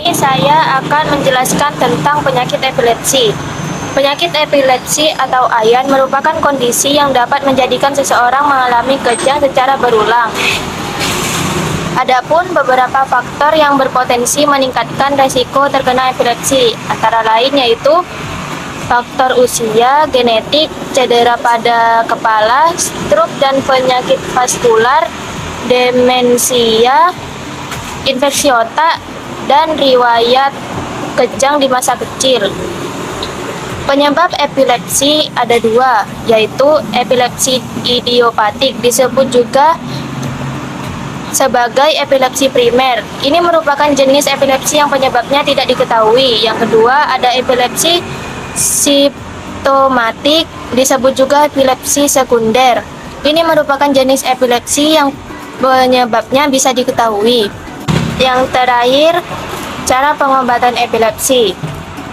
Ini saya akan menjelaskan tentang penyakit epilepsi. Penyakit epilepsi atau AYAN merupakan kondisi yang dapat menjadikan seseorang mengalami kejang secara berulang. Adapun beberapa faktor yang berpotensi meningkatkan resiko terkena epilepsi, antara lain yaitu faktor usia, genetik, cedera pada kepala, stroke dan penyakit vaskular, demensia, infeksi otak, dan riwayat kejang di masa kecil. Penyebab epilepsi ada dua, yaitu epilepsi idiopatik, disebut juga sebagai epilepsi primer. Ini merupakan jenis epilepsi yang penyebabnya tidak diketahui. Yang kedua, ada epilepsi simptomatik, disebut juga epilepsi sekunder. Ini merupakan jenis epilepsi yang penyebabnya bisa diketahui. Yang terakhir, cara pengobatan epilepsi.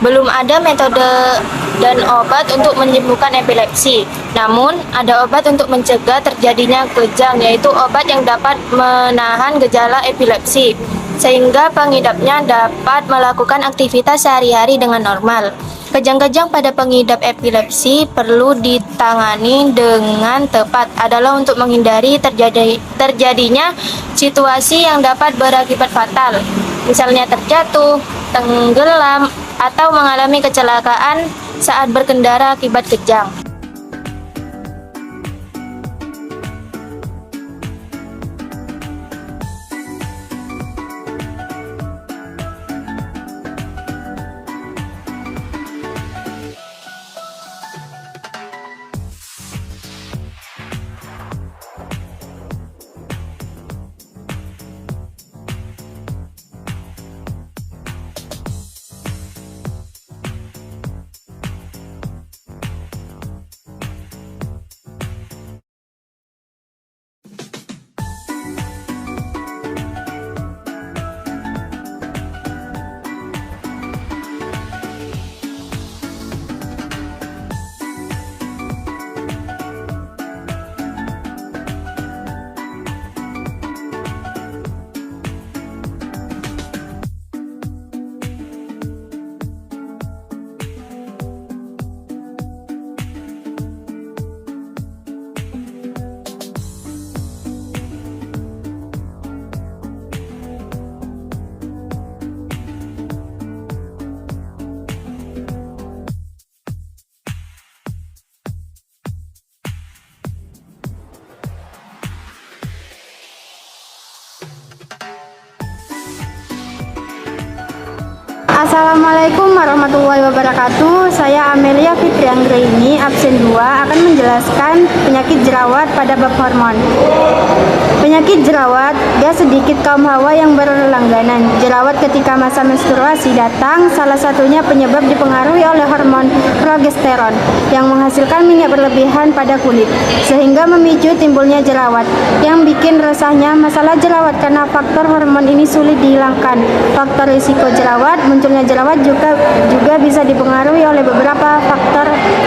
Belum ada metode dan obat untuk menyembuhkan epilepsi. Namun, ada obat untuk mencegah terjadinya kejang, yaitu obat yang dapat menahan gejala epilepsi, sehingga pengidapnya dapat melakukan aktivitas sehari-hari dengan normal. Kejang-kejang pada pengidap epilepsi perlu ditangani dengan tepat adalah untuk menghindari terjadinya situasi yang dapat berakibat fatal, misalnya terjatuh, tenggelam, atau mengalami kecelakaan saat berkendara akibat kejang. Assalamualaikum warahmatullahi wabarakatuh. Saya Amelia Fitri Anggraini, absen 2, akan menjelaskan penyakit jerawat pada bab hormon. Penyakit jerawat gak sedikit kaum hawa yang berlangganan. Jerawat ketika masa menstruasi datang, salah satunya penyebab dipengaruhi oleh hormon progesteron yang menghasilkan minyak berlebihan pada kulit, sehingga memicu timbulnya jerawat. Yang bikin resahnya, masalah jerawat karena faktor hormon ini sulit dihilangkan. Faktor risiko jerawat, munculnya jerawat juga bisa dipengaruhi oleh beberapa faktor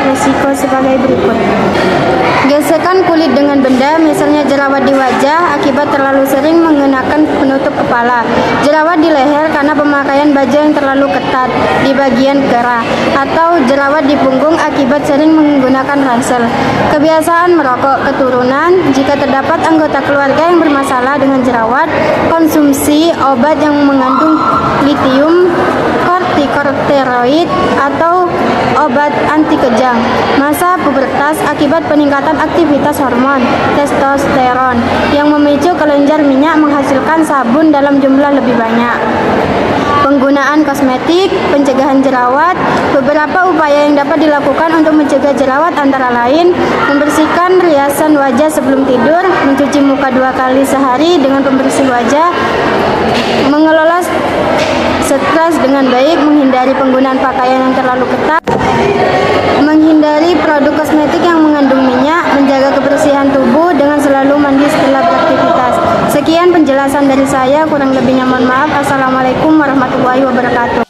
risiko sebagai berikut. Gesekan kulit dengan benda, misalnya jerawat di wajah akibat terlalu sering mengenakan penutup kepala, jerawat di leher karena pemakaian baju yang terlalu ketat di bagian gerah, atau jerawat di punggung akibat sering menggunakan ransel. Kebiasaan merokok, keturunan, jika terdapat anggota keluarga yang bermasalah dengan jerawat, konsumsi obat yang mengandung litium, kortikosteroid, atau obat anti kejang. Masa pubertas akibat peningkatan aktivitas hormon testosteron yang memicu kelenjar minyak menghasilkan sabun dalam jumlah lebih banyak. Penggunaan kosmetik pencegahan jerawat. Beberapa upaya yang dapat dilakukan untuk mencegah jerawat antara lain membersihkan riasan wajah sebelum tidur, mencuci muka 2 kali sehari dengan pembersih wajah, mengelola stres dengan baik, menghindari penggunaan pakaian yang terlalu ketat, menghindari produk kosmetik yang mengandung minyak, menjaga kebersihan tubuh dengan selalu mandi setelah beraktivitas. Sekian penjelasan dari saya, kurang lebihnya mohon maaf. Assalamualaikum warahmatullahi wabarakatuh.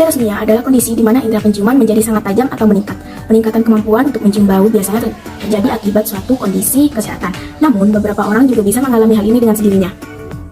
Hiperosmia adalah kondisi di mana indera penciuman menjadi sangat tajam atau meningkat. Peningkatan kemampuan untuk mencium bau biasanya terjadi akibat suatu kondisi kesehatan. Namun, beberapa orang juga bisa mengalami hal ini dengan sendirinya.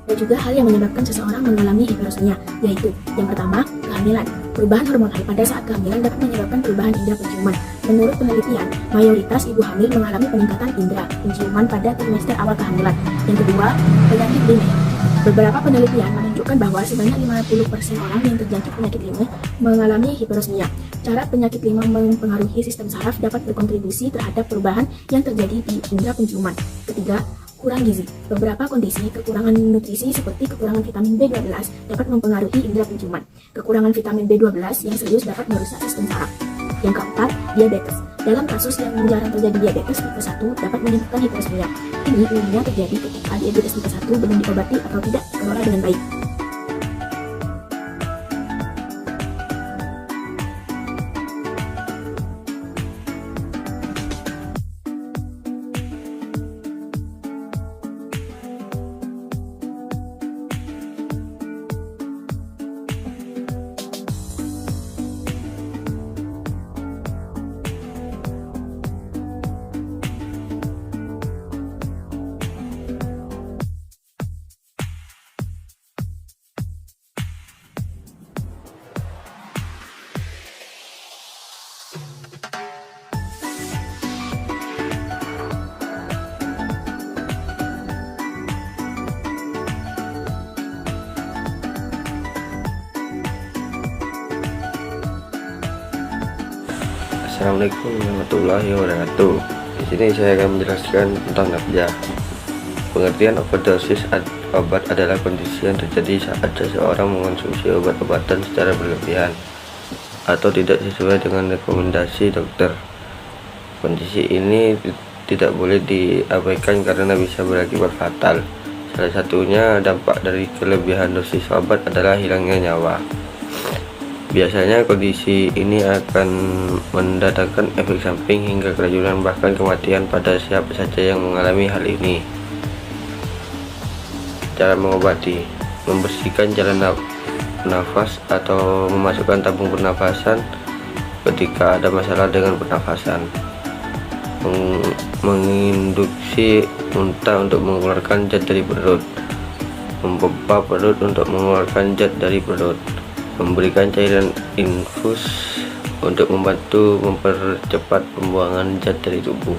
Ada juga hal yang menyebabkan seseorang mengalami hiperosmia, yaitu yang pertama, kehamilan. Perubahan hormonal pada saat kehamilan dapat menyebabkan perubahan indera penciuman. Menurut penelitian, mayoritas ibu hamil mengalami peningkatan indera penciuman pada trimester awal kehamilan. Yang kedua, penyakit linea. Beberapa penelitian menunjukkan bahwa sebanyak 50% orang yang terjangkit penyakit linea mengalami hiperosmia. Cara penyakit linea mempengaruhi sistem saraf dapat berkontribusi terhadap perubahan yang terjadi di indera penciuman. Ketiga, kurang gizi. Beberapa kondisi kekurangan nutrisi seperti kekurangan vitamin B12 dapat mempengaruhi indera penciuman. Kekurangan vitamin B12 yang serius dapat merusak sistem saraf. Yang keempat, diabetes. Dalam kasus yang jarang terjadi diabetes tipe 1 dapat menyebabkan hiperosmia. Ini umumnya terjadi ketika diabetes tipe 1 belum diobati atau tidak dikelola dengan baik. Assalamualaikum warahmatullahi wabarakatuh. Di sini saya akan menjelaskan tentang nafja. Pengertian overdosis obat adalah kondisi yang terjadi saat seseorang mengonsumsi obat-obatan secara berlebihan atau tidak sesuai dengan rekomendasi dokter. Kondisi ini tidak boleh diabaikan karena bisa berakibat fatal. Salah satunya dampak dari kelebihan dosis obat adalah hilangnya nyawa. Biasanya kondisi ini akan mendatangkan efek samping hingga keracunan bahkan kematian pada siapa saja yang mengalami hal ini. Cara mengobati: membersihkan jalan nafas atau memasukkan tabung pernafasan ketika ada masalah dengan pernafasan. Menginduksi muntah untuk mengeluarkan zat dari perut. Memompa perut untuk mengeluarkan zat dari perut. Memberikan cairan infus untuk membantu mempercepat pembuangan zat dari tubuh.